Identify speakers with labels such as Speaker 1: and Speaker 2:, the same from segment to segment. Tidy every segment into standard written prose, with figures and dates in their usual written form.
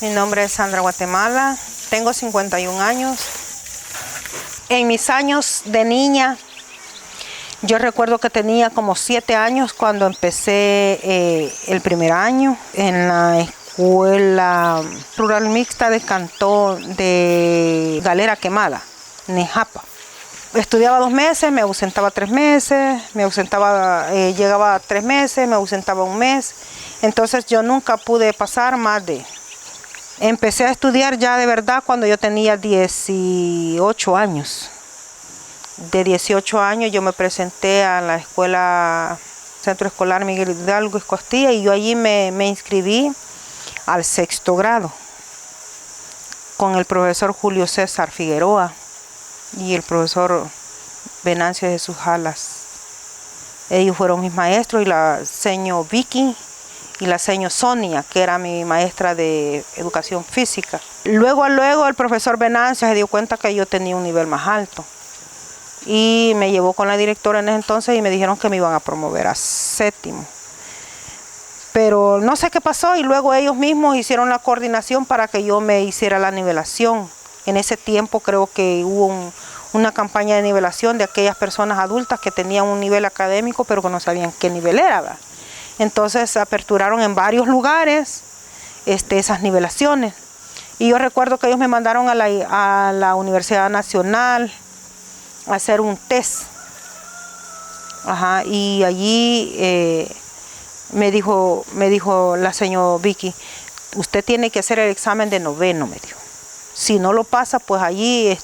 Speaker 1: Mi nombre es Sandra Guatemala, tengo 51 años. En mis años de niña, yo recuerdo que tenía como 7 años cuando empecé el primer año en la Escuela Rural Mixta de Cantón de Galera Quemada, Nejapa. Estudiaba 2 meses, me ausentaba 3 meses, llegaba 3 meses, me ausentaba 1 mes. Entonces yo nunca pude pasar más de... Empecé a estudiar ya de verdad cuando yo tenía 18 años. De 18 años yo me presenté a la escuela Centro Escolar Miguel Hidalgo Escostilla y yo allí me inscribí al 6º grado con el profesor Julio César Figueroa y el profesor Venancio Jesús Jalas. Ellos fueron mis maestros y la señor Vicky y la señora Sonia, que era mi maestra de educación física. Luego el profesor Venancio se dio cuenta que yo tenía un nivel más alto y me llevó con la directora en ese entonces y me dijeron que me iban a promover a 7º. Pero no sé qué pasó y luego ellos mismos hicieron la coordinación para que yo me hiciera la nivelación. En ese tiempo creo que hubo una campaña de nivelación de aquellas personas adultas que tenían un nivel académico pero que no sabían qué nivel era, ¿verdad? Entonces aperturaron en varios lugares esas nivelaciones. Y yo recuerdo que ellos me mandaron a la Universidad Nacional a hacer un test. Y allí me dijo la señora Vicky, usted tiene que hacer el examen de 9º, me dijo. Si no lo pasa, pues allí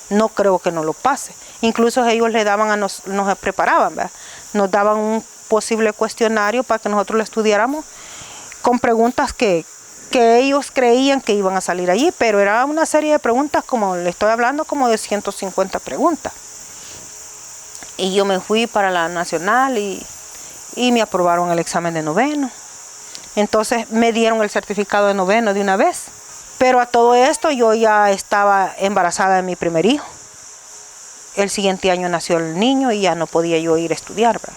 Speaker 1: no creo que no lo pase. Incluso ellos le daban nos preparaban, ¿verdad? Nos daban un posible cuestionario para que nosotros lo estudiáramos con preguntas que ellos creían que iban a salir allí, pero era una serie de preguntas, como le estoy hablando, como de 150 preguntas. Y yo me fui para la nacional y me aprobaron el examen de 9º. Entonces me dieron el certificado de 9º de una vez. Pero a todo esto yo ya estaba embarazada de mi primer hijo. El siguiente año nació el niño y ya no podía yo ir a estudiar, ¿verdad?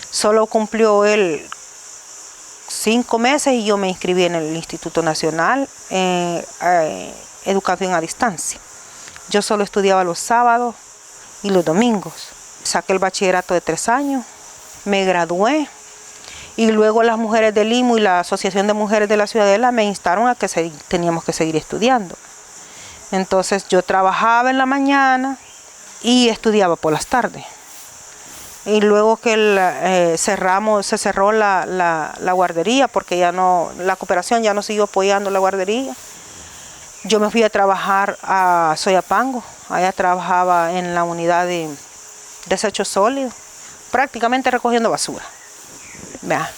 Speaker 1: Solo cumplió él 5 meses y yo me inscribí en el Instituto Nacional en Educación a Distancia. Yo solo estudiaba los sábados y los domingos. Saqué el bachillerato de 3 años, me gradué y luego las mujeres del IMU y la Asociación de Mujeres de la Ciudadela me instaron a que teníamos que seguir estudiando. Entonces yo trabajaba en la mañana y estudiaba por las tardes. Y luego que se cerró la guardería porque ya no, la cooperación ya no siguió apoyando la guardería, yo me fui a trabajar a Soyapango. Allá trabajaba en la unidad de desechos sólidos, prácticamente recogiendo basura. Vea,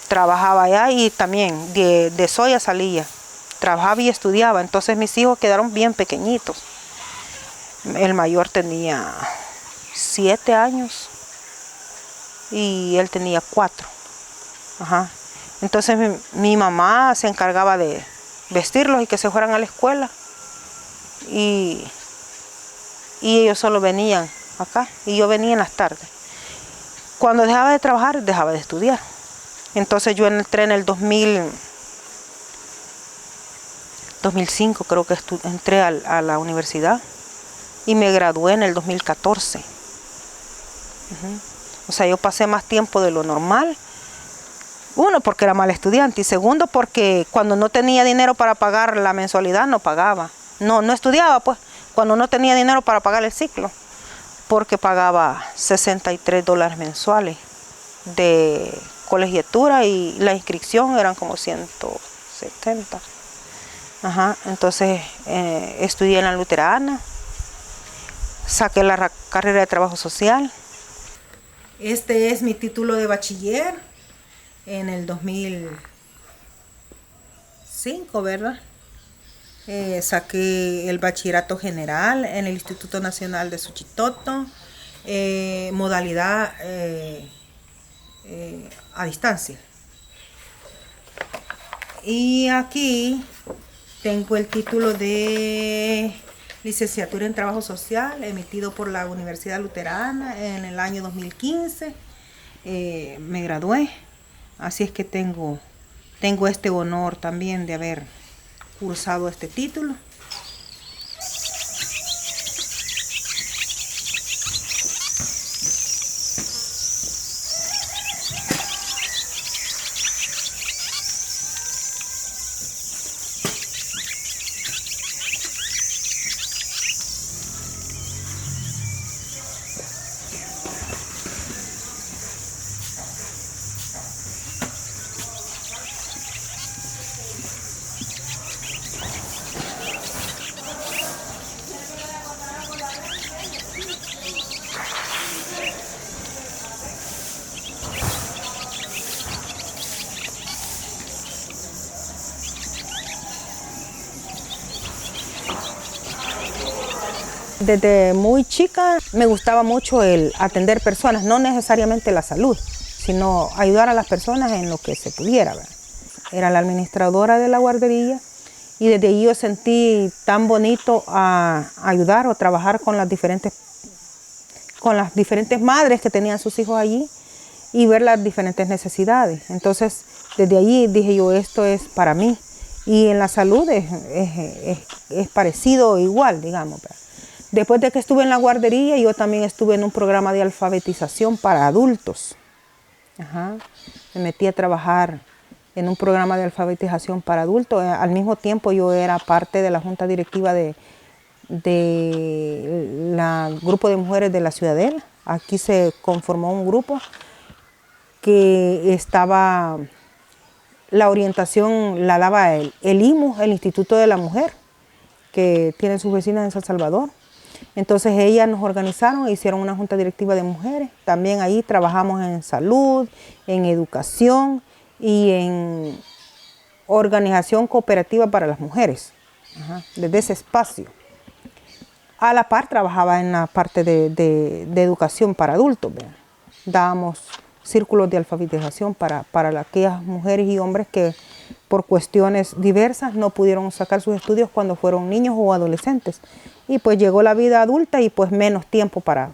Speaker 1: trabajaba allá y también de Soya salía, trabajaba y estudiaba. Entonces mis hijos quedaron bien pequeñitos. El mayor tenía 7 años y él tenía 4. Entonces mi mamá se encargaba de vestirlos y que se fueran a la escuela y ellos solo venían acá y yo venía en las tardes. Cuando dejaba de trabajar, dejaba de estudiar. Entonces yo entré en el 2005, creo que entré a la universidad y me gradué en el 2014. O sea, yo pasé más tiempo de lo normal. Uno, porque era mal estudiante, y segundo, porque cuando no tenía dinero para pagar la mensualidad, no pagaba. No estudiaba, pues, cuando no tenía dinero para pagar el ciclo, porque pagaba $63 mensuales de colegiatura y la inscripción eran como 170. Entonces estudié en la Luterana, saqué la carrera de trabajo social. Este es mi título de bachiller en el 2005, ¿verdad? Saqué el bachillerato general en el Instituto Nacional de Suchitoto, modalidad a distancia. Y aquí tengo el título de licenciatura en trabajo social emitido por la Universidad Luterana en el año 2015. Me gradué, así es que tengo este honor también de haber cursado este título. Desde muy chica me gustaba mucho el atender personas, no necesariamente la salud, sino ayudar a las personas en lo que se pudiera, ¿verdad? Era la administradora de la guardería y desde ahí yo sentí tan bonito ayudar o trabajar con las diferentes madres que tenían sus hijos allí y ver las diferentes necesidades. Entonces, desde allí dije yo, esto es para mí. Y en la salud es parecido o igual, digamos, ¿verdad? Después de que estuve en la guardería, yo también estuve en un programa de alfabetización para adultos. Me metí a trabajar en un programa de alfabetización para adultos. Al mismo tiempo yo era parte de la junta directiva de grupo de mujeres de la Ciudadela. Aquí se conformó un grupo que estaba, la orientación la daba el IMU, el Instituto de la Mujer, que tiene sus vecinas en San Salvador. Entonces ellas nos organizaron e hicieron una junta directiva de mujeres. También ahí trabajamos en salud, en educación y en organización cooperativa para las mujeres, desde ese espacio. A la par trabajaba en la parte de educación para adultos, ¿verdad? Dábamos círculos de alfabetización para aquellas mujeres y hombres que por cuestiones diversas no pudieron sacar sus estudios cuando fueron niños o adolescentes. Y pues llegó la vida adulta y pues menos tiempo para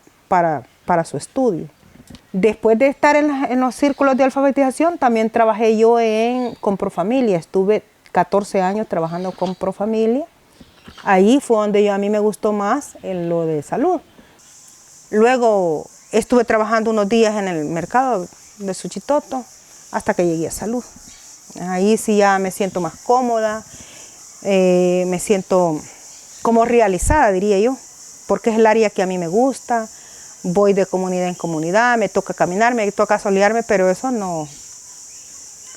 Speaker 1: su estudio. Después de estar en los círculos de alfabetización, también trabajé yo con Profamilia. Estuve 14 años trabajando con Profamilia. Ahí fue donde a mí me gustó más en lo de salud. Luego estuve trabajando unos días en el mercado de Suchitoto hasta que llegué a salud. Ahí sí ya me siento más cómoda, me siento como realizada, diría yo, porque es el área que a mí me gusta. Voy de comunidad en comunidad, me toca caminar, me toca solearme, pero eso no,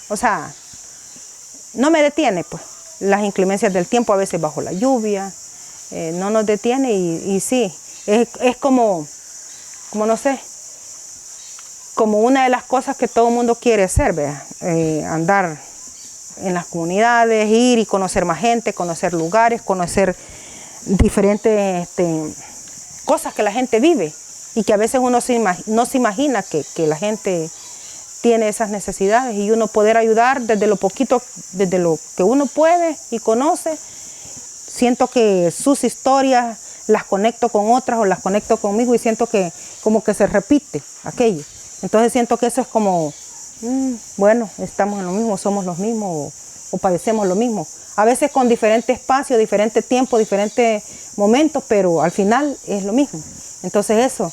Speaker 1: o sea, no me detiene, pues. Las inclemencias del tiempo, a veces bajo la lluvia, no nos detiene y sí, es como no sé, como una de las cosas que todo el mundo quiere hacer, ¿verdad? Andar en las comunidades, ir y conocer más gente, conocer lugares, conocer diferentes cosas que la gente vive y que a veces uno no se imagina que la gente tiene esas necesidades y uno poder ayudar desde lo poquito, desde lo que uno puede y conoce. Siento que sus historias las conecto con otras o las conecto conmigo y siento que como que se repite aquello. Entonces siento que eso es como, bueno, estamos en lo mismo, somos los mismos o padecemos lo mismo. A veces con diferente espacio, diferente tiempo, diferentes momentos, pero al final es lo mismo. Entonces eso,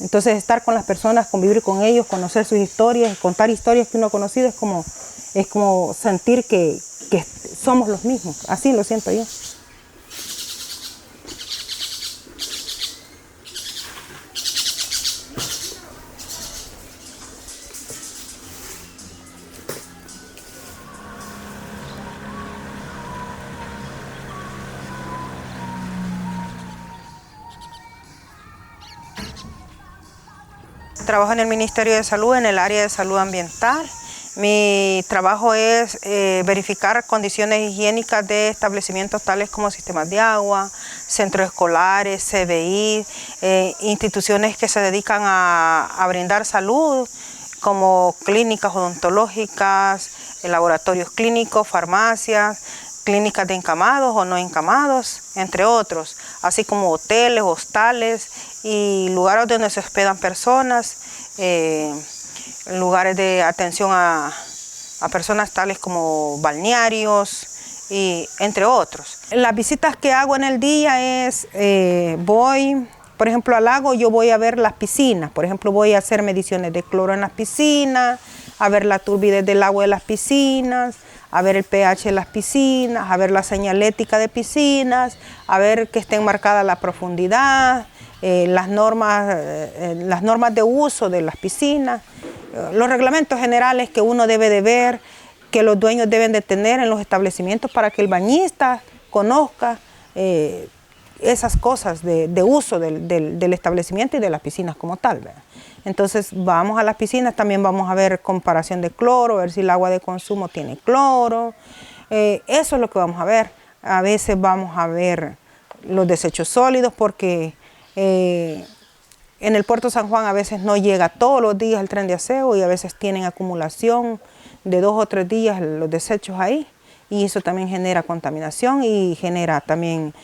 Speaker 1: estar con las personas, convivir con ellos, conocer sus historias, contar historias que uno ha conocido es como sentir que somos los mismos. Así lo siento yo. Trabajo en el Ministerio de Salud, en el área de salud ambiental. Mi trabajo es verificar condiciones higiénicas de establecimientos tales como sistemas de agua, centros escolares, CBI, instituciones que se dedican a brindar salud, como clínicas odontológicas, laboratorios clínicos, farmacias, clínicas de encamados o no encamados, entre otros, así como hoteles, hostales y lugares donde se hospedan personas, lugares de atención a personas tales como balnearios, y entre otros. Las visitas que hago en el día es, voy, por ejemplo, al lago, yo voy a ver las piscinas. Por ejemplo, voy a hacer mediciones de cloro en las piscinas, a ver la turbidez del agua de las piscinas, a ver el pH de las piscinas, a ver la señalética de piscinas, a ver que estén marcadas la profundidad, las normas de uso de las piscinas, los reglamentos generales que uno debe de ver, que los dueños deben de tener en los establecimientos para que el bañista conozca esas cosas de uso del establecimiento y de las piscinas como tal, ¿verdad? Entonces vamos a las piscinas, también vamos a ver comparación de cloro, ver si el agua de consumo tiene cloro, eso es lo que vamos a ver. A veces vamos a ver los desechos sólidos porque en el Puerto San Juan a veces no llega todos los días el tren de aseo y a veces tienen acumulación de 2 o 3 días los desechos ahí y eso también genera contaminación y genera también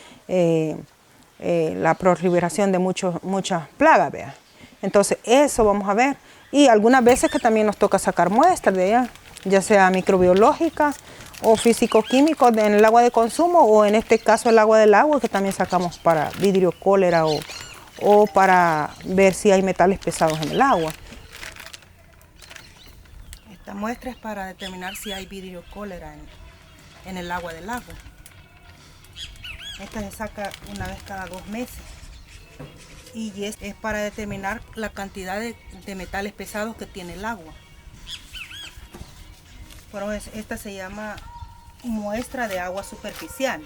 Speaker 1: la proliferación de muchas plagas, ¿vea? Entonces eso vamos a ver y algunas veces que también nos toca sacar muestras de ella, ya sea microbiológicas o físico-químicos en el agua de consumo o en este caso el agua del agua que también sacamos para vidrio cólera o para ver si hay metales pesados en el agua. Esta muestra es para determinar si hay vidrio cólera en el agua del lago. Esta se saca una vez cada 2 meses y es para determinar la cantidad de metales pesados que tiene el agua. Bueno, esta se llama muestra de agua superficial.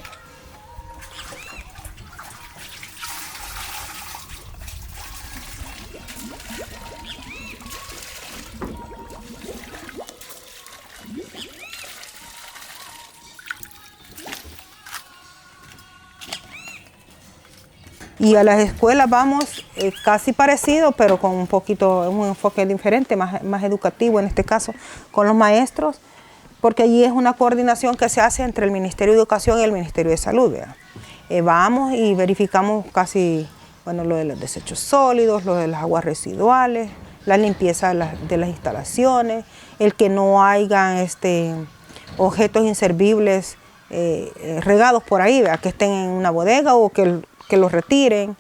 Speaker 1: Y a las escuelas vamos casi parecido, pero con un enfoque diferente, más educativo en este caso, con los maestros, porque allí es una coordinación que se hace entre el Ministerio de Educación y el Ministerio de Salud. Vamos y verificamos casi, bueno, lo de los desechos sólidos, lo de las aguas residuales, la limpieza de las instalaciones, el que no haya objetos inservibles regados por ahí, ¿verdad? Que estén en una bodega o que los retiren.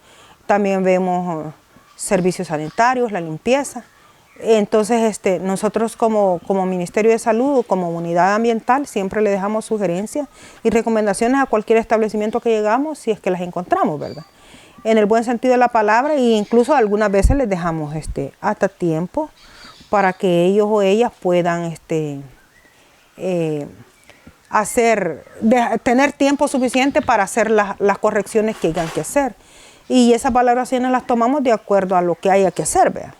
Speaker 1: También vemos servicios sanitarios, la limpieza. Entonces nosotros como Ministerio de Salud, como unidad ambiental, siempre le dejamos sugerencias y recomendaciones a cualquier establecimiento que llegamos si es que las encontramos, ¿verdad? En el buen sentido de la palabra, e incluso algunas veces les dejamos hasta tiempo para que ellos o ellas puedan tener tiempo suficiente para hacer las correcciones que hayan que hacer. Y esas valoraciones las tomamos de acuerdo a lo que haya que hacer, ¿vea?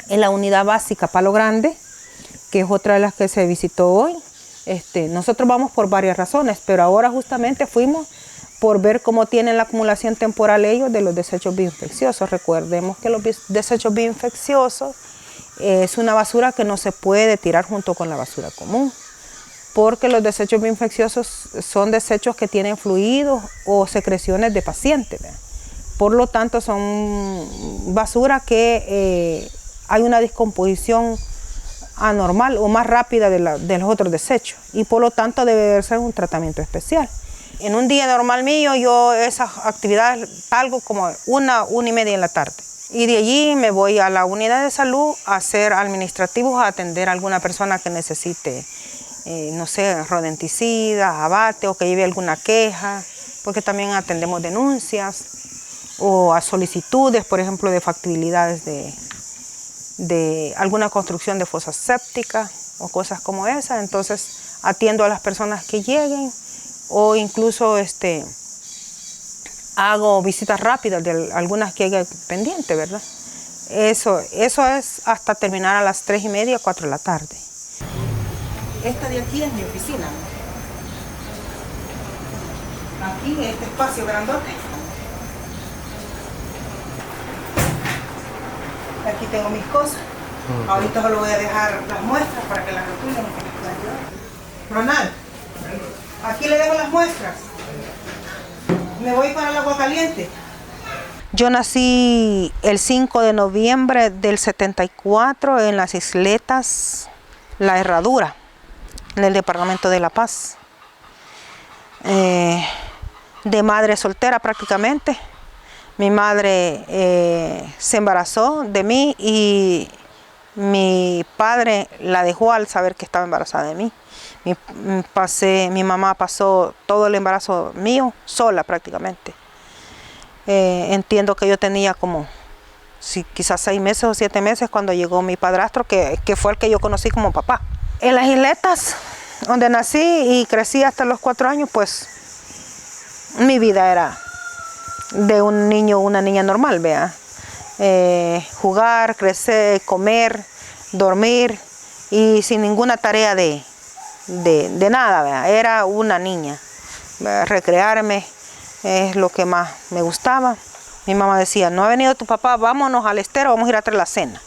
Speaker 1: En la unidad básica Palo Grande, que es otra de las que se visitó hoy, nosotros vamos por varias razones, pero ahora justamente fuimos por ver cómo tienen la acumulación temporal ellos de los desechos bioinfecciosos. Recordemos que los desechos bioinfecciosos es una basura que no se puede tirar junto con la basura común, porque los desechos bioinfecciosos son desechos que tienen fluidos o secreciones de pacientes, ¿verdad? Por lo tanto, son basura que hay una descomposición anormal o más rápida de los otros desechos y por lo tanto debe ser un tratamiento especial. En un día normal mío, yo esas actividades salgo como 1:30 en la tarde. Y de allí me voy a la unidad de salud a hacer administrativos, a atender a alguna persona que necesite, no sé, rodenticidas, abate o que lleve alguna queja, porque también atendemos denuncias o a solicitudes, por ejemplo, de factibilidades de alguna construcción de fosas sépticas o cosas como esas. Entonces atiendo a las personas que lleguen o incluso hago visitas rápidas de algunas que haya pendiente, ¿verdad? Eso es hasta terminar a las 3:30, 4 de la tarde. Esta de aquí es mi oficina. Aquí, este espacio grandote. Aquí tengo mis cosas. Ahorita solo voy a dejar las muestras para que las retomen. Ronald, aquí le dejo las muestras. Me voy para el agua caliente. Yo nací el 5 de noviembre del 74 en las Isletas La Herradura, en el departamento de La Paz. de madre soltera prácticamente. Mi madre se embarazó de mí y mi padre la dejó al saber que estaba embarazada de mí. Mi mamá pasó todo el embarazo mío sola prácticamente. Entiendo que yo tenía como quizás 6 meses o 7 meses cuando llegó mi padrastro, que fue el que yo conocí como papá. En las Isletas, donde nací y crecí hasta los 4 años, pues mi vida era de un niño o una niña normal, vea. Jugar, crecer, comer, dormir y sin ninguna tarea de nada, vea. Era una niña. Recrearme es lo que más me gustaba. Mi mamá decía, no ha venido tu papá, vámonos al estero, vamos a ir a traer la cena.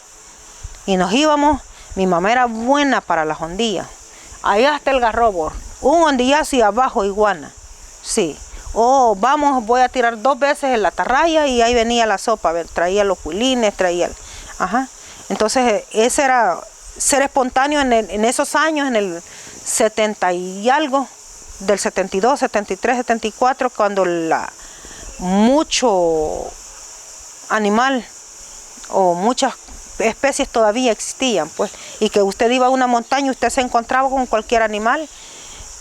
Speaker 1: Y nos íbamos. Mi mamá era buena para las hondillas. Allá está el garrobo, un hondillazo y abajo iguana. Sí. Vamos, voy a tirar 2 veces en la atarraya y ahí venía la sopa. Traía los huilines, traía ajá. Entonces, ese era ser espontáneo en esos años, en el 70 y algo, del 72, 73, 74, cuando mucho animal o muchas especies todavía existían, pues, y que usted iba a una montaña y usted se encontraba con cualquier animal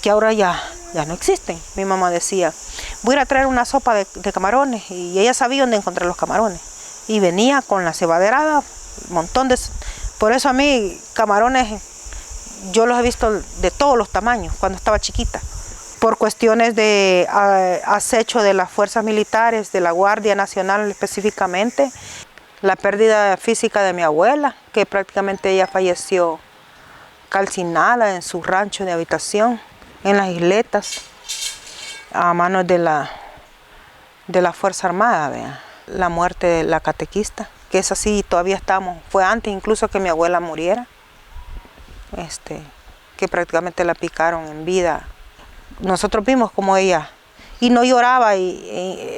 Speaker 1: que ahora ya no existen. Mi mamá decía, voy a ir a traer una sopa de camarones, y ella sabía dónde encontrar los camarones, y venía con la cebaderada, un montón de... Por eso a mí camarones yo los he visto de todos los tamaños cuando estaba chiquita. Por cuestiones de acecho de las fuerzas militares, de la Guardia Nacional específicamente, la pérdida física de mi abuela, que prácticamente ella falleció calcinada en su rancho de habitación, en las Isletas, a manos de la Fuerza Armada, vea. La muerte de la catequista, que es así, todavía estamos, fue antes incluso que mi abuela muriera, que prácticamente la picaron en vida. Nosotros vimos como ella, y no lloraba, y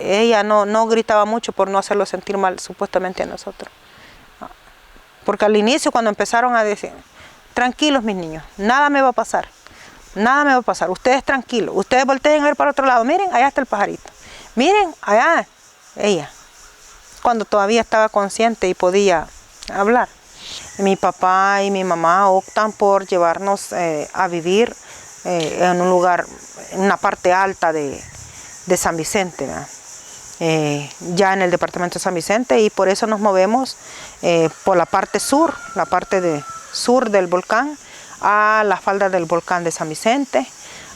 Speaker 1: ella no gritaba mucho por no hacerlo sentir mal supuestamente a nosotros. Porque al inicio, cuando empezaron a decir, tranquilos mis niños, nada me va a pasar, ustedes tranquilos, ustedes volteen a ver para otro lado, miren, allá está el pajarito, miren, allá, ella, cuando todavía estaba consciente y podía hablar. Mi papá y mi mamá optan por llevarnos a vivir en un lugar, en una parte alta de San Vicente, ¿verdad? Ya en el departamento de San Vicente, y por eso nos movemos por la parte sur, sur del volcán, a la falda del volcán de San Vicente.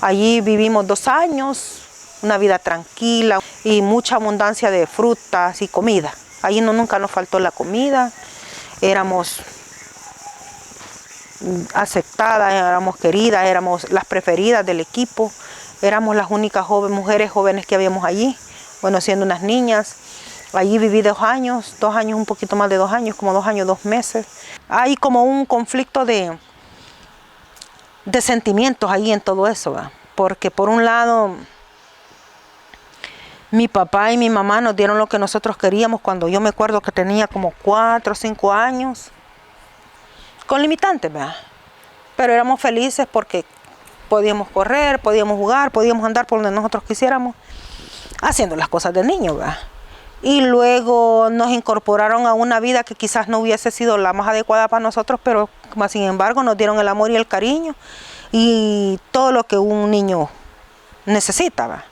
Speaker 1: Allí vivimos 2 años, una vida tranquila y mucha abundancia de frutas y comida. Allí nunca nos faltó la comida, éramos aceptadas, éramos queridas, éramos las preferidas del equipo, éramos las únicas mujeres jóvenes que habíamos allí, bueno, siendo unas niñas. Allí viví 2 años, un poquito más de 2 años, como 2 años, 2 meses. Hay como un conflicto de sentimientos ahí en todo eso, ¿verdad? Porque por un lado, mi papá y mi mamá nos dieron lo que nosotros queríamos cuando yo me acuerdo que tenía como 4 o 5 años, con limitantes, ¿verdad? Pero éramos felices porque podíamos correr, podíamos jugar, podíamos andar por donde nosotros quisiéramos, haciendo las cosas de niño, ¿verdad? Y luego nos incorporaron a una vida que quizás no hubiese sido la más adecuada para nosotros, pero más sin embargo nos dieron el amor y el cariño y todo lo que un niño necesita, ¿verdad?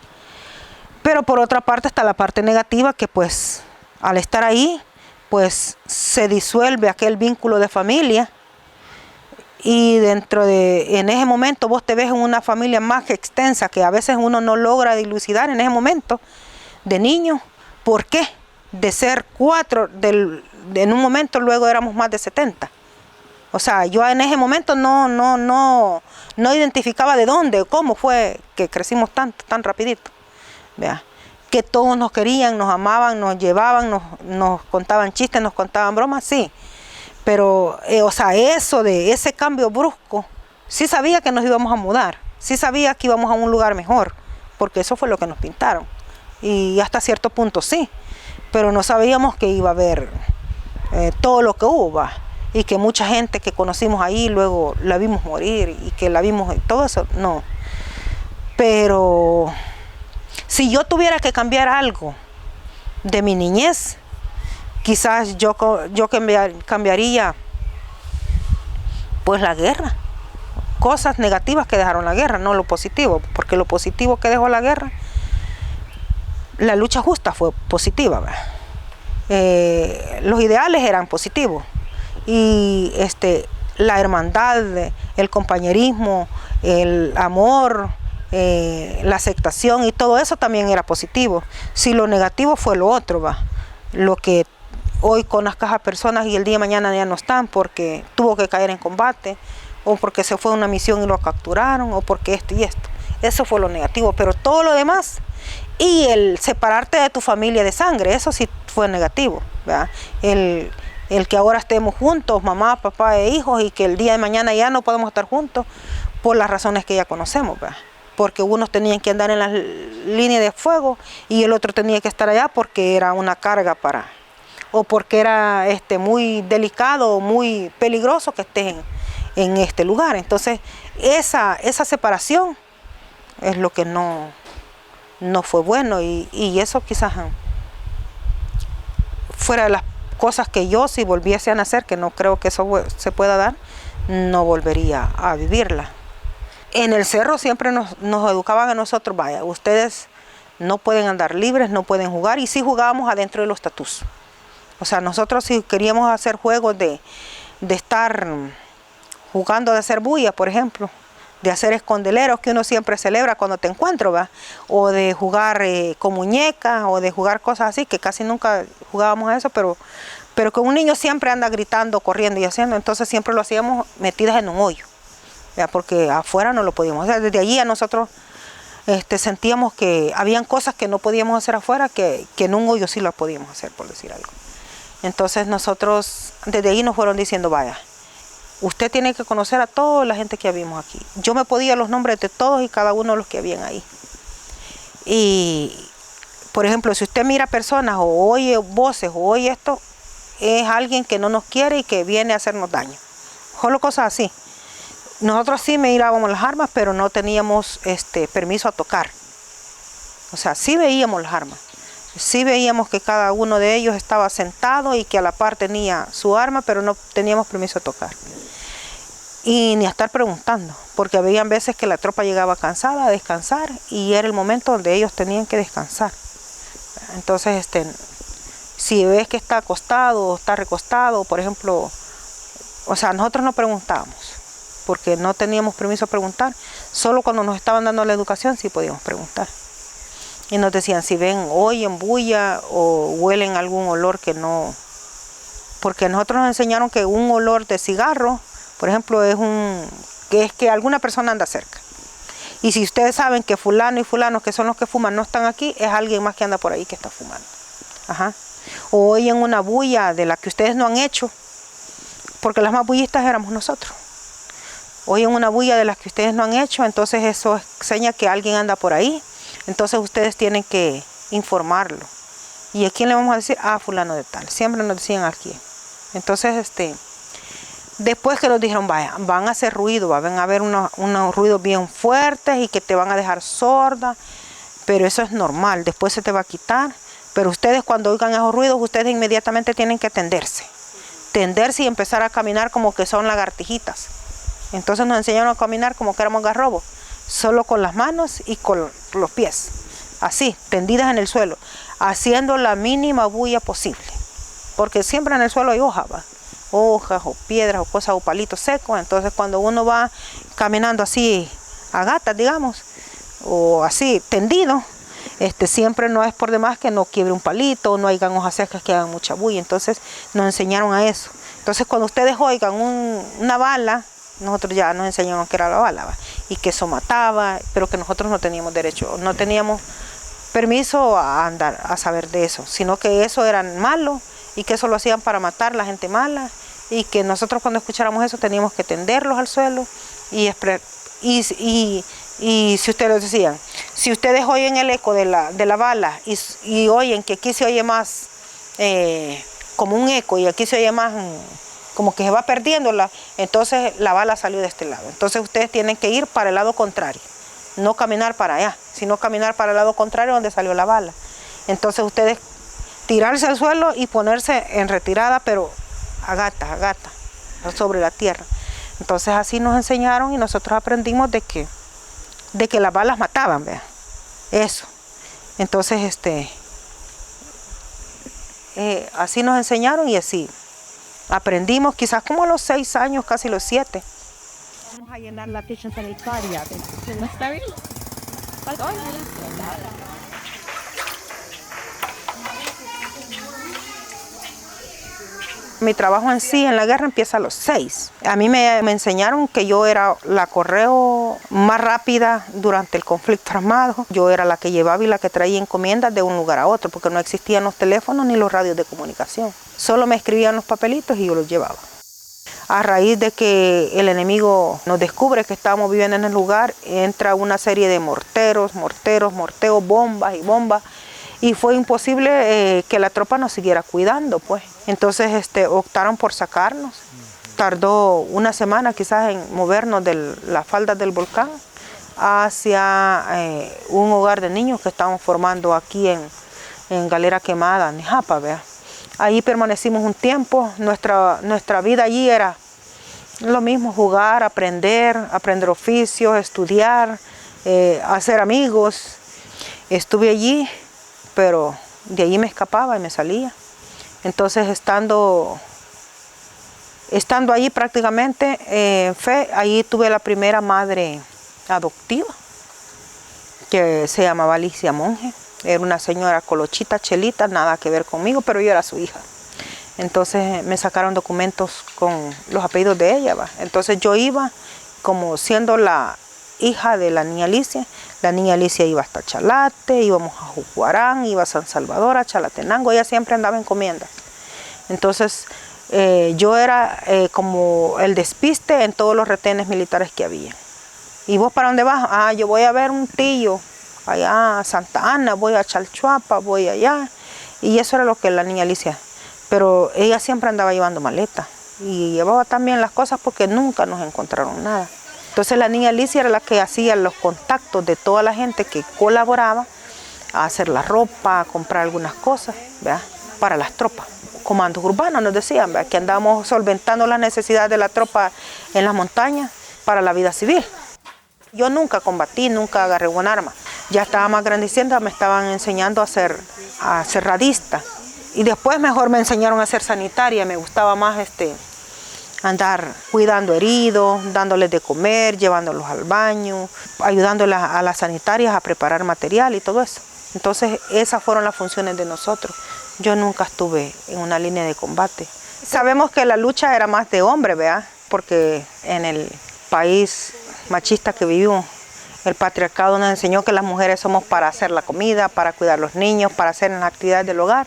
Speaker 1: Pero por otra parte está la parte negativa, que pues al estar ahí pues se disuelve aquel vínculo de familia, y en ese momento vos te ves en una familia más extensa que a veces uno no logra dilucidar en ese momento de niño. ¿Por qué? De ser 4, en un momento luego éramos más de 70. O sea, yo en ese momento no identificaba de dónde, cómo fue que crecimos tan rapidito. ¿Vea? Que todos nos querían, nos amaban, nos llevaban, nos contaban chistes, nos contaban bromas, sí. Pero, o sea, ese cambio brusco, sí sabía que nos íbamos a mudar, sí sabía que íbamos a un lugar mejor, porque eso fue lo que nos pintaron. Y hasta cierto punto sí, pero no sabíamos que iba a haber todo lo que hubo, ¿va? Y que mucha gente que conocimos ahí luego la vimos morir y que la vimos, todo eso, no. Pero si yo tuviera que cambiar algo de mi niñez, quizás yo cambiaría pues la guerra. Cosas negativas que dejaron la guerra, no lo positivo, porque lo positivo que dejó la guerra, la lucha justa fue positiva, los ideales eran positivos y la hermandad, el compañerismo, el amor, la aceptación y todo eso también era positivo. Si lo negativo fue lo otro, lo que hoy conozcas a personas y el día de mañana ya no están porque tuvo que caer en combate, o porque se fue a una misión y lo capturaron, o porque esto y esto. Eso fue lo negativo, pero todo lo demás, y el separarte de tu familia de sangre, eso sí fue negativo, ¿verdad? El que ahora estemos juntos, mamá, papá e hijos, y que el día de mañana ya no podemos estar juntos por las razones que ya conocemos, ¿verdad? Porque unos tenían que andar en las líneas de fuego y el otro tenía que estar allá porque era una carga o porque era muy delicado o muy peligroso que estés en este lugar. Entonces esa separación es lo que no fue bueno, y eso quizás fuera de las cosas que yo, si volviese a nacer, que no creo que eso se pueda dar, no volvería a vivirla. En el cerro siempre nos educaban a nosotros, vaya, ustedes no pueden andar libres, no pueden jugar, y sí jugábamos adentro de los tatús. O sea, nosotros si queríamos hacer juegos de estar jugando de hacer bulla, por ejemplo, de hacer escondeleros que uno siempre celebra cuando te encuentro, ¿va? O de jugar con muñecas, o de jugar cosas así, que casi nunca jugábamos a eso, pero que un niño siempre anda gritando, corriendo y haciendo, entonces siempre lo hacíamos metidas en un hoyo, ¿ya? Porque afuera no lo podíamos hacer. Desde allí a nosotros sentíamos que habían cosas que no podíamos hacer afuera, que en un hoyo sí las podíamos hacer, por decir algo. Entonces nosotros, desde ahí nos fueron diciendo, vaya, usted tiene que conocer a toda la gente que habíamos aquí. Yo me podía los nombres de todos y cada uno de los que habían ahí. Y, por ejemplo, si usted mira personas o oye voces o oye esto, es alguien que no nos quiere y que viene a hacernos daño. Solo cosas así. Nosotros sí mirábamos las armas, pero no teníamos permiso a tocar. O sea, sí veíamos las armas. Sí veíamos que cada uno de ellos estaba sentado y que a la par tenía su arma, pero no teníamos permiso a tocar. Y ni a estar preguntando, porque habían veces que la tropa llegaba cansada a descansar y era el momento donde ellos tenían que descansar. Entonces, si ves que está acostado o está recostado, por ejemplo, o sea, nosotros no preguntábamos, porque no teníamos permiso a preguntar. Solo cuando nos estaban dando la educación sí podíamos preguntar. Y nos decían si ven, oyen bulla o huelen algún olor que no... Porque a nosotros nos enseñaron que un olor de cigarro, por ejemplo, es que alguna persona anda cerca. Y si ustedes saben que fulano y fulano, que son los que fuman, no están aquí, es alguien más que anda por ahí que está fumando. Ajá. O oyen una bulla de la que ustedes no han hecho, porque las más bullistas éramos nosotros. Oyen una bulla de las que ustedes no han hecho, entonces eso enseña que alguien anda por ahí. Entonces ustedes tienen que informarlo. ¿Y a quién le vamos a decir? Ah, fulano de tal. Siempre nos decían a quién. Entonces, después que nos dijeron, vaya, van a hacer ruido, van a haber unos ruidos bien fuertes y que te van a dejar sorda, pero eso es normal, después se te va a quitar. Pero ustedes cuando oigan esos ruidos, ustedes inmediatamente tienen que tenderse y empezar a caminar como que son lagartijitas. Entonces nos enseñaron a caminar como que éramos garrobos, solo con las manos y con los pies, así, tendidas en el suelo, haciendo la mínima bulla posible, porque siempre en el suelo hay hojas o piedras o cosas o palitos secos. Entonces cuando uno va caminando así a gatas, digamos, o así tendido, siempre no es por demás que no quiebre un palito, o no hayan hojas secas que hagan mucha bulla. Entonces nos enseñaron a eso. Entonces cuando ustedes oigan una bala, nosotros ya nos enseñaron que era la bala, y que eso mataba, pero que nosotros no teníamos derecho, no teníamos permiso a andar a saber de eso, sino que eso era malo y que eso lo hacían para matar a la gente mala, y que nosotros cuando escucháramos eso teníamos que tenderlos al suelo y si ustedes decían, si ustedes oyen el eco de la bala y oyen que aquí se oye más como un eco y aquí se oye más como que se va perdiendo, entonces la bala salió de este lado. Entonces ustedes tienen que ir para el lado contrario, no caminar para allá, sino caminar para el lado contrario donde salió la bala. Entonces ustedes tirarse al suelo y ponerse en retirada, pero a gata, sobre la tierra. Entonces así nos enseñaron y nosotros aprendimos de que las balas mataban, ¿vea? Eso. Entonces así nos enseñaron y así aprendimos, quizás como a los 6 años, casi los 7.
Speaker 2: Vamos a llenar la ficha sanitaria. ¿No está bien?
Speaker 1: Mi trabajo en sí en la guerra empieza a los 6. A mí me enseñaron que yo era la correo más rápida durante el conflicto armado. Yo era la que llevaba y la que traía encomiendas de un lugar a otro, porque no existían los teléfonos ni los radios de comunicación. Solo me escribían los papelitos y yo los llevaba. A raíz de que el enemigo nos descubre que estábamos viviendo en el lugar, entra una serie de morteros, bombas y bombas. Y fue imposible que la tropa nos siguiera cuidando, pues. Entonces optaron por sacarnos. Tardó una semana quizás en movernos de las faldas del volcán hacia un hogar de niños que estábamos formando aquí en Galera Quemada, Nejapa, ¿vea? Ahí permanecimos un tiempo. Nuestra vida allí era lo mismo, jugar, aprender oficios, estudiar, hacer amigos. Estuve allí, pero de allí me escapaba y me salía. Entonces estando allí prácticamente allí tuve la primera madre adoptiva, que se llamaba Alicia Monge. Era una señora colochita, chelita, nada que ver conmigo, pero yo era su hija. Entonces me sacaron documentos con los apellidos de ella, ¿va? Entonces yo iba como siendo la hija de la niña Alicia. La niña Alicia iba hasta Chalate, íbamos a Jucuarán, iba a San Salvador, a Chalatenango, ella siempre andaba en encomiendas. Entonces yo era como el despiste en todos los retenes militares que había. ¿Y vos para dónde vas? Ah, yo voy a ver un tío allá a Santa Ana, voy a Chalchuapa, voy allá. Y eso era lo que la niña Alicia. Pero ella siempre andaba llevando maleta y llevaba también las cosas porque nunca nos encontraron nada. Entonces la niña Alicia era la que hacía los contactos de toda la gente que colaboraba a hacer la ropa, a comprar algunas cosas, ¿verdad? Para las tropas. Comandos urbanos nos decían, ¿verdad? Que andábamos solventando las necesidades de la tropa en las montañas para la vida civil. Yo nunca combatí, nunca agarré un arma. Ya estaba más grandeciendo, me estaban enseñando a ser radista. Y después mejor me enseñaron a ser sanitaria, me gustaba más andar cuidando heridos, dándoles de comer, llevándolos al baño, ayudándoles a las sanitarias a preparar material y todo eso. Entonces esas fueron las funciones de nosotros. Yo nunca estuve en una línea de combate. Sabemos que la lucha era más de hombre, ¿verdad? Porque en el país machista que vivimos, el patriarcado nos enseñó que las mujeres somos para hacer la comida, para cuidar a los niños, para hacer las actividades del hogar.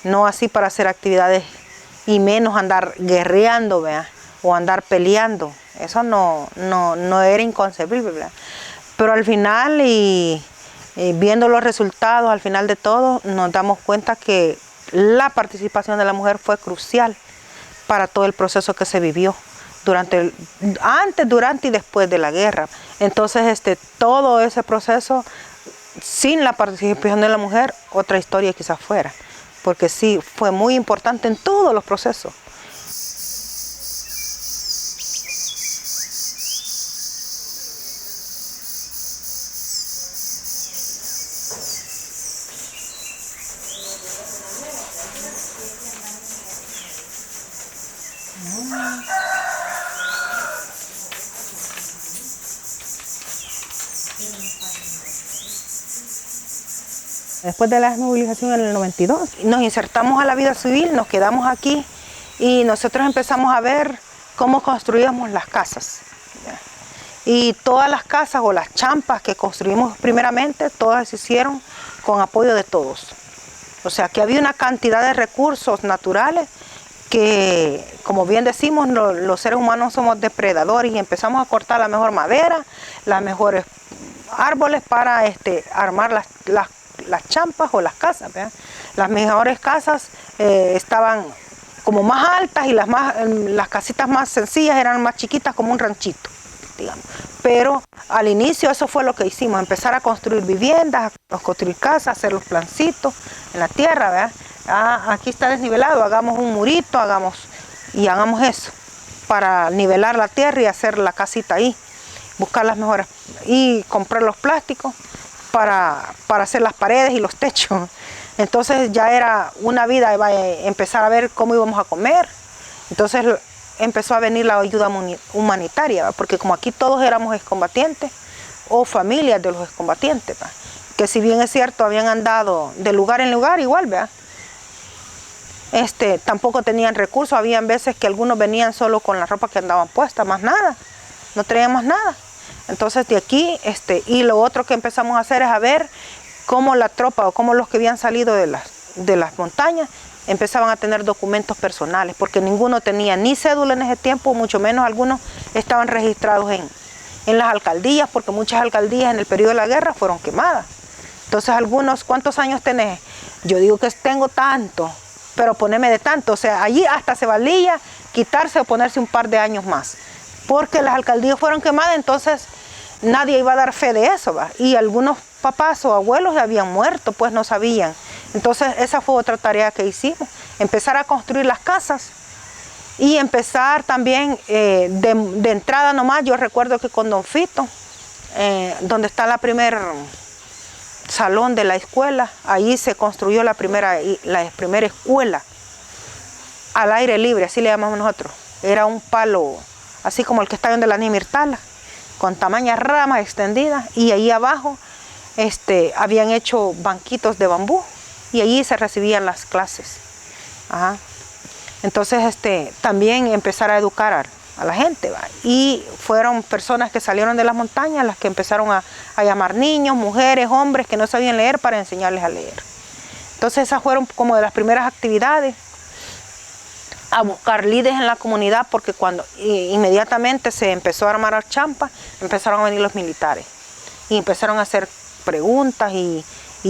Speaker 1: No así para hacer actividades y menos andar guerreando, ¿verdad? O andar peleando. Eso no era inconcebible, ¿verdad? Pero al final y viendo los resultados, al final de todo, nos damos cuenta que la participación de la mujer fue crucial para todo el proceso que se vivió antes, durante y después de la guerra. Entonces, todo ese proceso, sin la participación de la mujer, otra historia quizás fuera. Porque sí, fue muy importante en todos los procesos. Después de la desmovilización en el 92, nos insertamos a la vida civil, nos quedamos aquí y nosotros empezamos a ver cómo construíamos las casas. Y todas las casas o las champas que construimos primeramente, todas se hicieron con apoyo de todos. O sea que había una cantidad de recursos naturales que, como bien decimos, los seres humanos somos depredadores y empezamos a cortar la mejor madera, las mejores árboles para armar las champas o las casas, ¿verdad? Las mejores casas estaban como más altas y las casitas más sencillas eran más chiquitas como un ranchito, digamos. Pero al inicio eso fue lo que hicimos, empezar a construir viviendas, a construir casas, hacer los plancitos en la tierra, ¿verdad? Aquí está desnivelado, hagamos un murito, hagamos eso, para nivelar la tierra y hacer la casita ahí, buscar las mejores, y comprar los plásticos para hacer las paredes y los techos. Entonces ya era una vida, empezar a ver cómo íbamos a comer. Entonces empezó a venir la ayuda humanitaria, porque como aquí todos éramos excombatientes o familias de los excombatientes, que si bien es cierto habían andado de lugar en lugar igual, ¿verdad? Tampoco tenían recursos, habían veces que algunos venían solo con la ropa que andaban puesta, más nada, no traían más nada. Entonces de aquí, y lo otro que empezamos a hacer es a ver cómo la tropa o cómo los que habían salido de las montañas empezaban a tener documentos personales, porque ninguno tenía ni cédula en ese tiempo, mucho menos algunos estaban registrados en las alcaldías, porque muchas alcaldías en el periodo de la guerra fueron quemadas. Entonces algunos, ¿cuántos años tenés? Yo digo que tengo tanto, pero poneme de tanto, o sea, allí hasta se valía quitarse o ponerse un par de años más, porque las alcaldías fueron quemadas, entonces nadie iba a dar fe de eso, ¿va? Y algunos papás o abuelos habían muerto, pues no sabían. Entonces esa fue otra tarea que hicimos, empezar a construir las casas y empezar también de entrada nomás. Yo recuerdo que con Don Fito, donde está la primer salón de la escuela, ahí se construyó la primera escuela al aire libre, así le llamamos nosotros. Era un palo así como el que está viendo la Nimirtala, con tamañas ramas extendidas, y ahí abajo habían hecho banquitos de bambú y allí se recibían las clases. Ajá. Entonces también empezar a educar a la gente, ¿va? Y fueron personas que salieron de las montañas las que empezaron a llamar niños, mujeres, hombres que no sabían leer para enseñarles a leer. Entonces esas fueron como de las primeras actividades, a buscar líderes en la comunidad, porque cuando inmediatamente se empezó a armar a champa, empezaron a venir los militares y empezaron a hacer preguntas y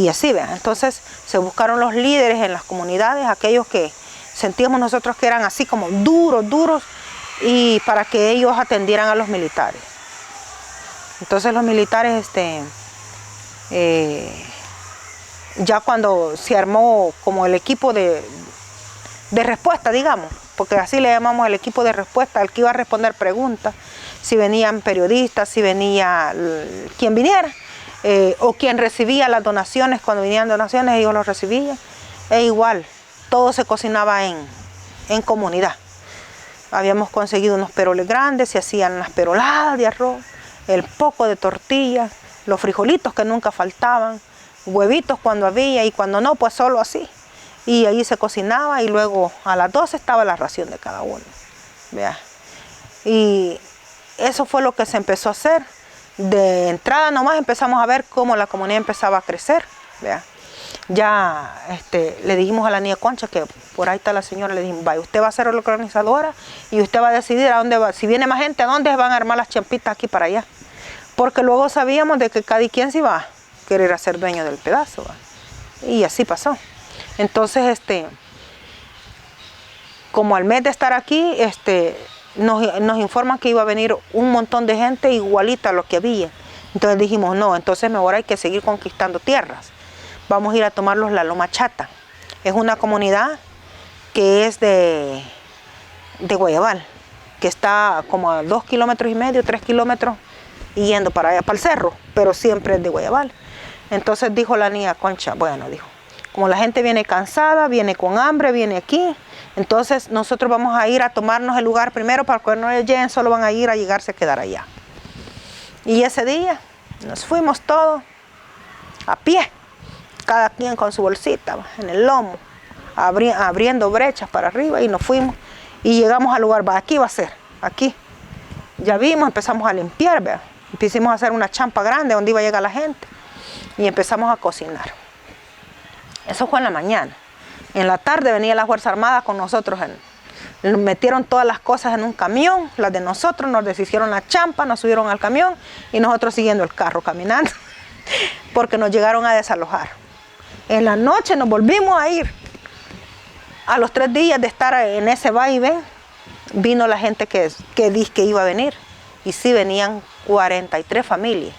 Speaker 1: así, ¿verdad? Entonces se buscaron los líderes en las comunidades, aquellos que sentíamos nosotros que eran así como duros, y para que ellos atendieran a los militares. Entonces los militares, ya cuando se armó como el equipo de respuesta, digamos, porque así le llamamos el equipo de respuesta, el que iba a responder preguntas, si venían periodistas, si venía quien viniera, o quien recibía las donaciones, cuando venían donaciones ellos los recibían, e igual, todo se cocinaba en comunidad. Habíamos conseguido unos peroles grandes, se hacían las peroladas de arroz, el poco de tortillas, los frijolitos que nunca faltaban, huevitos cuando había y cuando no, pues solo así. Y ahí se cocinaba y luego a las 12 estaba la ración de cada uno. ¿Vea? Y eso fue lo que se empezó a hacer. De entrada nomás empezamos a ver cómo la comunidad empezaba a crecer. ¿Vea? Ya le dijimos a la niña Concha, que por ahí está la señora, le dijimos, vaya, usted va a ser la organizadora y usted va a decidir a dónde va, si viene más gente, a dónde van a armar las champitas aquí para allá. Porque luego sabíamos de que cada quien se iba a querer hacer dueño del pedazo, ¿va? Y así pasó. Entonces, como al mes de estar aquí, nos informan que iba a venir un montón de gente igualita a lo que había. Entonces dijimos, no, entonces mejor hay que seguir conquistando tierras. Vamos a ir a tomarlos la Loma Chata. Es una comunidad que es de Guayabal, que está como a 2,5 kilómetros, 3 kilómetros, yendo para allá, para el cerro, pero siempre es de Guayabal. Entonces dijo la niña Concha, bueno, dijo, como la gente viene cansada, viene con hambre, viene aquí, entonces nosotros vamos a ir a tomarnos el lugar primero para que no lleguen, solo van a llegarse a quedar allá. Y ese día nos fuimos todos a pie, cada quien con su bolsita en el lomo, abriendo brechas para arriba, y nos fuimos y llegamos al lugar, aquí va a ser, aquí. Ya vimos, empezamos a limpiar, ¿verdad? Empezamos a hacer una champa grande donde iba a llegar la gente y empezamos a cocinar. Eso fue en la mañana. En la tarde venía la Fuerza Armada con nosotros. Metieron todas las cosas en un camión, las de nosotros, nos deshicieron la champa, nos subieron al camión y nosotros siguiendo el carro, caminando, porque nos llegaron a desalojar. En la noche nos volvimos a ir. A los 3 días de estar en ese va y ven, vino la gente que dice que iba a venir. Y sí venían 43 familias.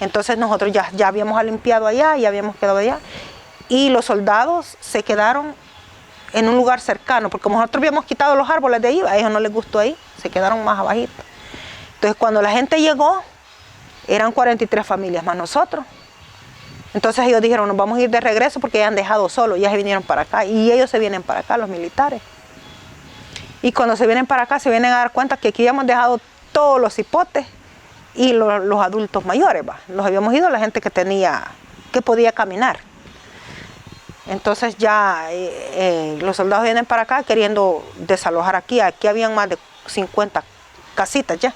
Speaker 1: Entonces nosotros ya habíamos limpiado allá, ya habíamos quedado allá. Y los soldados se quedaron en un lugar cercano, porque como nosotros habíamos quitado los árboles de ahí, a ellos no les gustó ahí, se quedaron más abajito. Entonces cuando la gente llegó, eran 43 familias más nosotros. Entonces ellos dijeron, nos vamos a ir de regreso porque ya han dejado solos, ya se vinieron para acá. Y ellos se vienen para acá, los militares. Y cuando se vienen para acá, se vienen a dar cuenta que aquí habíamos dejado todos los hipotes y los adultos mayores, ¿va? Los habíamos ido la gente que podía caminar. Entonces ya los soldados vienen para acá queriendo desalojar aquí. Aquí habían más de 50 casitas ya.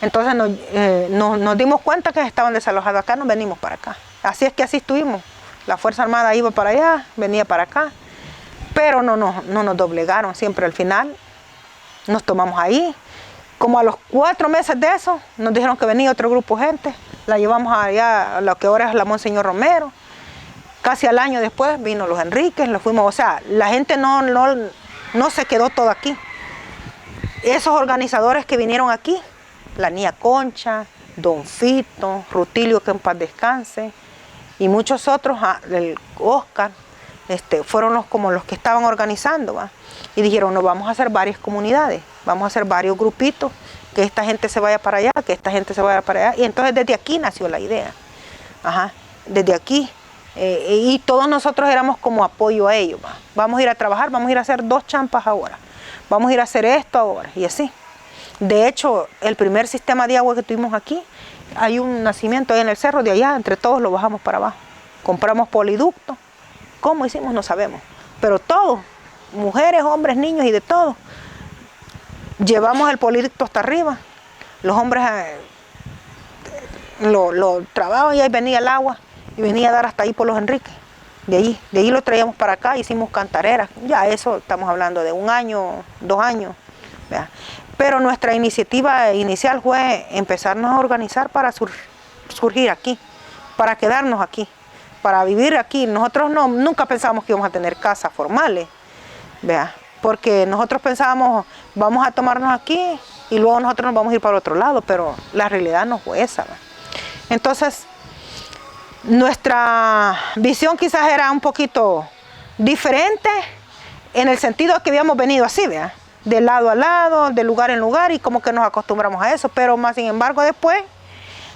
Speaker 1: Entonces nos dimos cuenta que estaban desalojados acá, nos venimos para acá. Así es que así estuvimos. La Fuerza Armada iba para allá, venía para acá. Pero no nos doblegaron. Siempre al final nos tomamos ahí. Como a los 4 meses de eso, nos dijeron que venía otro grupo de gente. La llevamos allá a lo que ahora es la Monseñor Romero. Casi al año después vino los Enríquez, los fuimos. O sea, la gente no se quedó todo aquí. Esos organizadores que vinieron aquí, la niña Concha, Don Fito, Rutilio, que en paz descanse, y muchos otros, el Oscar, fueron como los que estaban organizando, ¿va? Y dijeron, nos vamos a hacer varias comunidades, vamos a hacer varios grupitos, que esta gente se vaya para allá, que esta gente se vaya para allá. Y entonces desde aquí nació la idea. Desde aquí. Y todos nosotros éramos como apoyo a ellos, ¿va? Vamos a ir a trabajar, vamos a ir a hacer 2 champas ahora, vamos a ir a hacer esto ahora, y así. De hecho, el primer sistema de agua que tuvimos aquí, hay un nacimiento ahí en el cerro, de allá, entre todos lo bajamos para abajo. Compramos poliducto. ¿Cómo hicimos? No sabemos. Pero todos, mujeres, hombres, niños y de todo, llevamos el poliducto hasta arriba. Los hombres lo trabajaban y ahí venía el agua y venía a dar hasta ahí por los Enríquez. De ahí lo traíamos para acá, hicimos cantareras. Ya eso estamos hablando de 1 año, 2 años. ¿Verdad? Pero nuestra iniciativa inicial fue empezarnos a organizar para surgir aquí, para quedarnos aquí, para vivir aquí. Nosotros nunca pensábamos que íbamos a tener casas formales, ¿vea? Porque nosotros pensábamos, vamos a tomarnos aquí y luego nosotros nos vamos a ir para otro lado, pero la realidad no fue esa, ¿verdad? Entonces, nuestra visión quizás era un poquito diferente en el sentido de que habíamos venido así, ¿vea? De lado a lado, de lugar en lugar, y como que nos acostumbramos a eso, pero más sin embargo después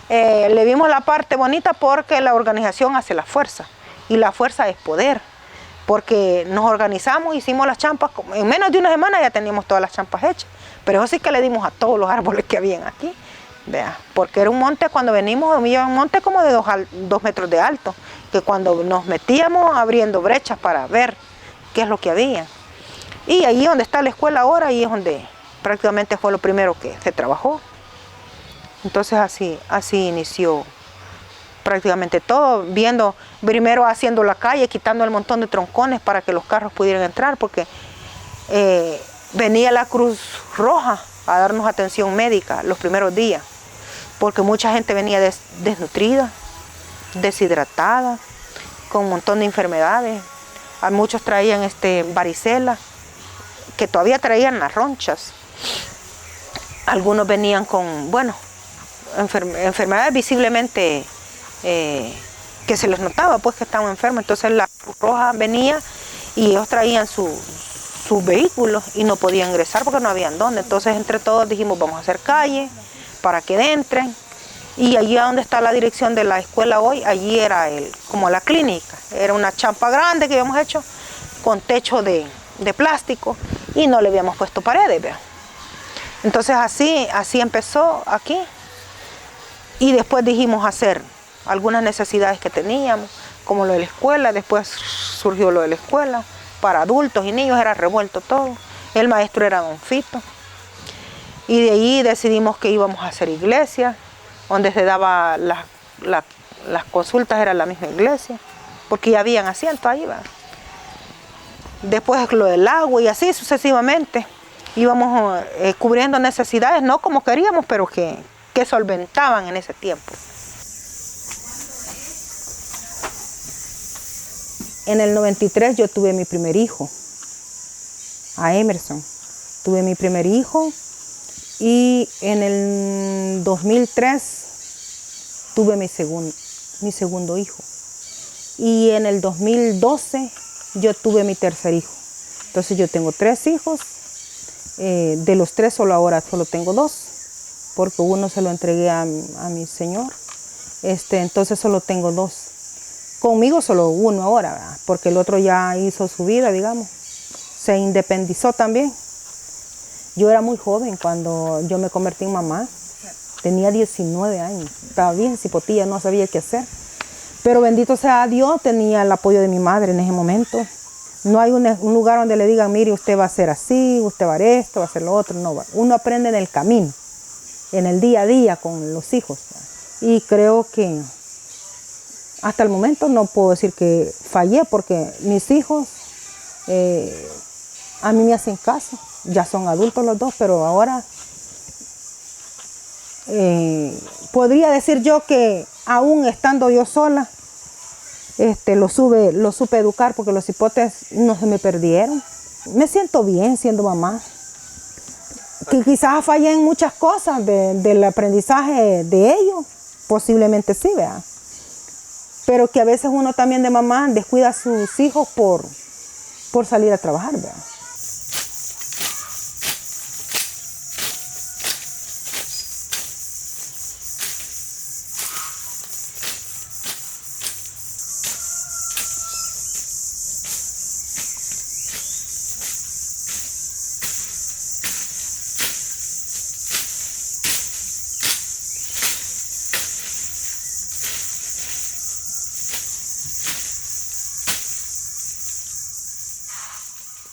Speaker 1: le vimos la parte bonita porque la organización hace la fuerza, y la fuerza es poder, porque nos organizamos, hicimos las champas, en menos de 1 semana ya teníamos todas las champas hechas, pero eso sí que le dimos a todos los árboles que habían aquí, vea, porque era un monte, cuando venimos, había un monte como de 2 metros de alto, que cuando nos metíamos abriendo brechas para ver qué es lo que había. Y allí donde está la escuela ahora, ahí es donde prácticamente fue lo primero que se trabajó. Entonces así inició prácticamente todo, primero haciendo la calle, quitando el montón de troncones para que los carros pudieran entrar, porque venía la Cruz Roja a darnos atención médica los primeros días, porque mucha gente venía desnutrida, deshidratada, con un montón de enfermedades. A muchos traían varicela, que todavía traían las ronchas. Algunos venían con, enfermedades visiblemente que se les notaba pues que estaban enfermos. Entonces la Cruz Roja venía y ellos traían sus vehículos y no podían ingresar porque no habían dónde. Entonces entre todos dijimos, vamos a hacer calle para que entren. Y allí donde está la dirección de la escuela hoy, allí era como la clínica. Era una champa grande que habíamos hecho con techo de plástico y no le habíamos puesto paredes, ¿verdad? Entonces así empezó aquí, y después dijimos hacer algunas necesidades que teníamos, como lo de la escuela. Después surgió lo de la escuela para adultos y niños, era revuelto todo. El maestro era Don Fito, y de ahí decidimos que íbamos a hacer iglesia, donde se daba las consultas, era la misma iglesia, porque ya habían asientos ahí, ¿verdad? Después lo del agua, y así sucesivamente íbamos cubriendo necesidades, no como queríamos, pero que solventaban en ese tiempo. En el 93 yo tuve mi primer hijo, a Emerson. Tuve mi primer hijo Y en el 2003 tuve mi segundo hijo. Y en el 2012 yo tuve mi tercer hijo. Entonces yo tengo 3 hijos. De los 3 ahora solo tengo 2, porque uno se lo entregué a mi señor. Entonces solo tengo 2. Conmigo solo uno ahora, ¿verdad? Porque el otro ya hizo su vida, digamos. Se independizó también. Yo era muy joven cuando yo me convertí en mamá. Tenía 19 años. Estaba bien cipotilla, no sabía qué hacer. Pero bendito sea Dios, tenía el apoyo de mi madre en ese momento. No hay un lugar donde le digan, mire, usted va a hacer así, usted va a hacer esto, va a hacer lo otro. No, uno aprende en el camino, en el día a día con los hijos. Y creo que hasta el momento no puedo decir que fallé, porque mis hijos a mí me hacen caso. Ya son adultos los 2, pero ahora podría decir yo que aún estando yo sola, lo supe educar, porque los hipotes no se me perdieron. Me siento bien siendo mamá. Que quizás fallé en muchas cosas del aprendizaje de ellos, posiblemente sí, ¿verdad? Pero que a veces uno también de mamá descuida a sus hijos por salir a trabajar, ¿verdad?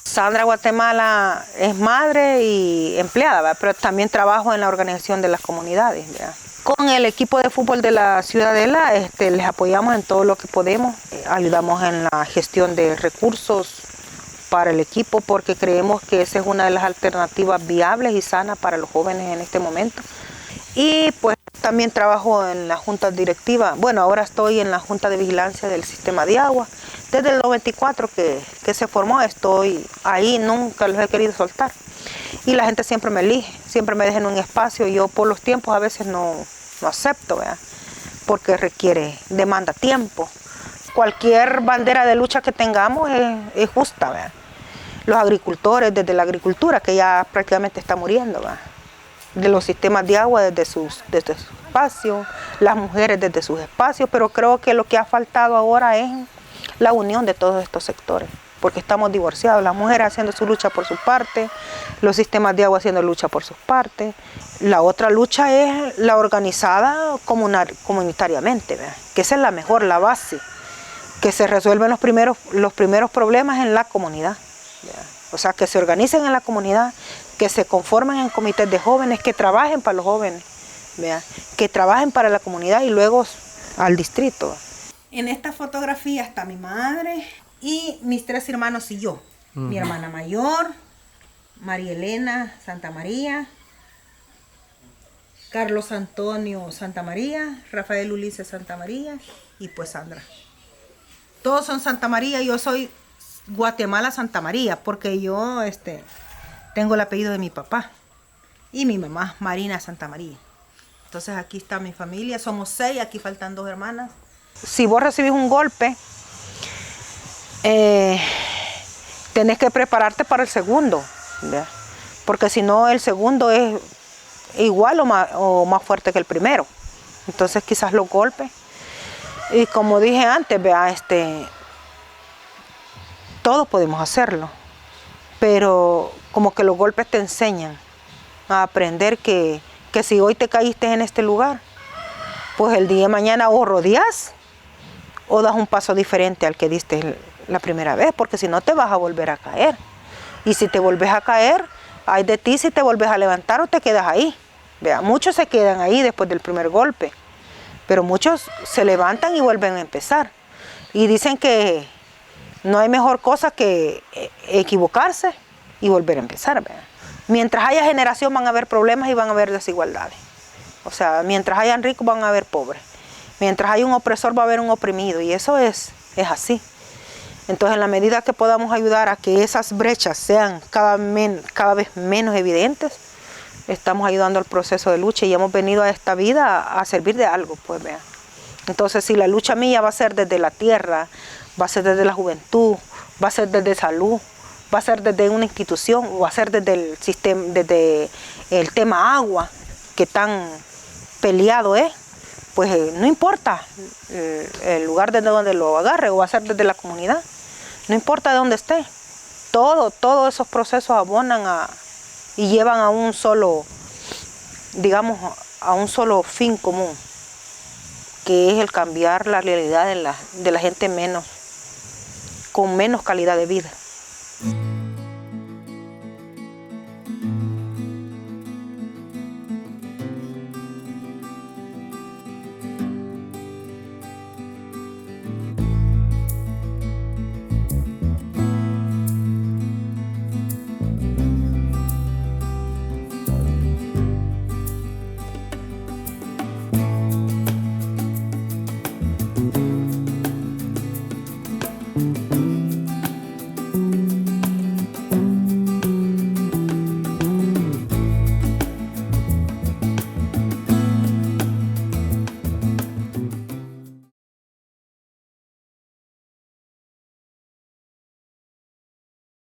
Speaker 1: Sandra Guatemala es madre y empleada, ¿verdad? Pero también trabajo en la organización de las comunidades, ¿verdad? Con el equipo de fútbol de la Ciudadela les apoyamos en todo lo que podemos. Ayudamos en la gestión de recursos para el equipo, porque creemos que esa es una de las alternativas viables y sanas para los jóvenes en este momento. Y pues también trabajo en la junta directiva. Bueno, ahora estoy en la junta de vigilancia del sistema de agua. Desde el 94 que se formó, estoy ahí, nunca los he querido soltar. Y la gente siempre me elige, siempre me deja en un espacio. Yo por los tiempos a veces no acepto, ¿verdad? Porque demanda tiempo. Cualquier bandera de lucha que tengamos es justa, ¿verdad? Los agricultores, desde la agricultura, que ya prácticamente está muriendo, ¿verdad? De los sistemas de agua desde sus espacios, las mujeres desde sus espacios, pero creo que lo que ha faltado ahora es la unión de todos estos sectores, porque estamos divorciados, las mujeres haciendo su lucha por su parte, los sistemas de agua haciendo lucha por sus partes. La otra lucha es la organizada comunitariamente, ¿verdad? Que esa es la mejor, la base, que se resuelven los primeros problemas en la comunidad, ¿verdad? O sea, que se organicen en la comunidad, que se conformen en comités de jóvenes, que trabajen para los jóvenes, ¿verdad? Que trabajen para la comunidad y luego al distrito. En esta fotografía está mi madre y mis 3 hermanos y yo. Mi hermana mayor, María Elena Santamaría, Carlos Antonio Santamaría, Rafael Ulises Santamaría y pues Sandra. Todos son Santamaría, yo soy Guatemala Santamaría, porque yo tengo el apellido de mi papá y mi mamá, Marina Santamaría. Entonces aquí está mi familia, somos 6, aquí faltan 2 hermanas. Si vos recibís un golpe, tenés que prepararte para el segundo, ¿verdad? Porque si no, el segundo es igual o más fuerte que el primero. Entonces quizás los golpes, y como dije antes, ¿verdad? Todos podemos hacerlo, pero como que los golpes te enseñan a aprender que si hoy te caíste en este lugar, pues el día de mañana o rodeas o das un paso diferente al que diste la primera vez, porque si no te vas a volver a caer. Y si te volves a caer, hay de ti si te vuelves a levantar o te quedas ahí. Vea, muchos se quedan ahí después del primer golpe, pero muchos se levantan y vuelven a empezar. Y dicen que no hay mejor cosa que equivocarse y volver a empezar, ¿verdad? Mientras haya generación van a haber problemas y van a haber desigualdades. O sea, mientras hayan ricos van a haber pobres. Mientras hay un opresor va a haber un oprimido, y eso es así. Entonces, en la medida que podamos ayudar a que esas brechas sean cada vez menos evidentes, estamos ayudando al proceso de lucha y hemos venido a esta vida a servir de algo, pues vean. Entonces, si la lucha mía va a ser desde la tierra, va a ser desde la juventud, va a ser desde salud, va a ser desde una institución, o va a ser desde el sistema, desde el tema agua, que tan peleado es, pues no importa el lugar desde donde lo agarre, o va a ser desde la comunidad, no importa de dónde esté. Todos esos procesos abonan y llevan a un solo, digamos, a un solo fin común, que es el cambiar la realidad de la gente con menos calidad de vida.